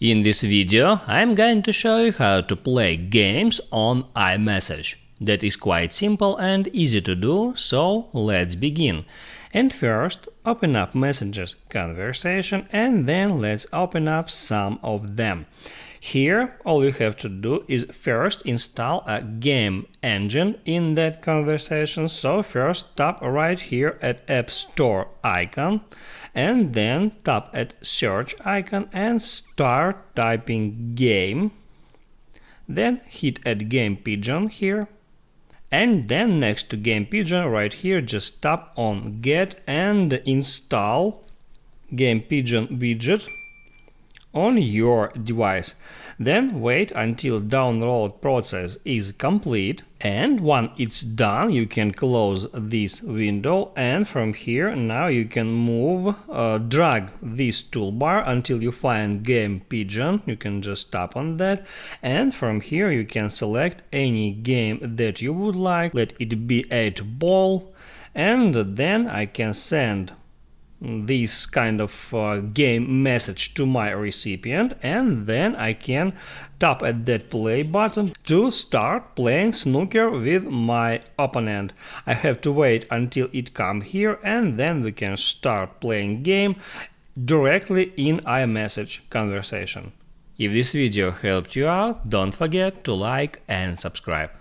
In this video, I'm going to show you how to play games on iMessage. That is quite simple and easy to do, so let's begin. And first, open up Messages conversation and then let's open up some of them. Here, all you have to do is first install a game engine in that conversation. So first tap right here at App Store icon and then tap at search icon and start typing game. Then hit at Game Pigeon here. And then next to Game Pigeon right here, just tap on Get and install Game Pigeon widget on your device. Then wait until download process is complete, and when it's done you can close this window, and from here now you can drag this toolbar until you find Game Pigeon. You can just tap on that, and from here you can select any game that you would like. Let it be 8-ball, and then I can send this kind of game message to my recipient, and then I can tap at that play button to start playing snooker with my opponent. I have to wait until it comes here, and then we can start playing game directly in iMessage conversation. If this video helped you out, don't forget to like and subscribe.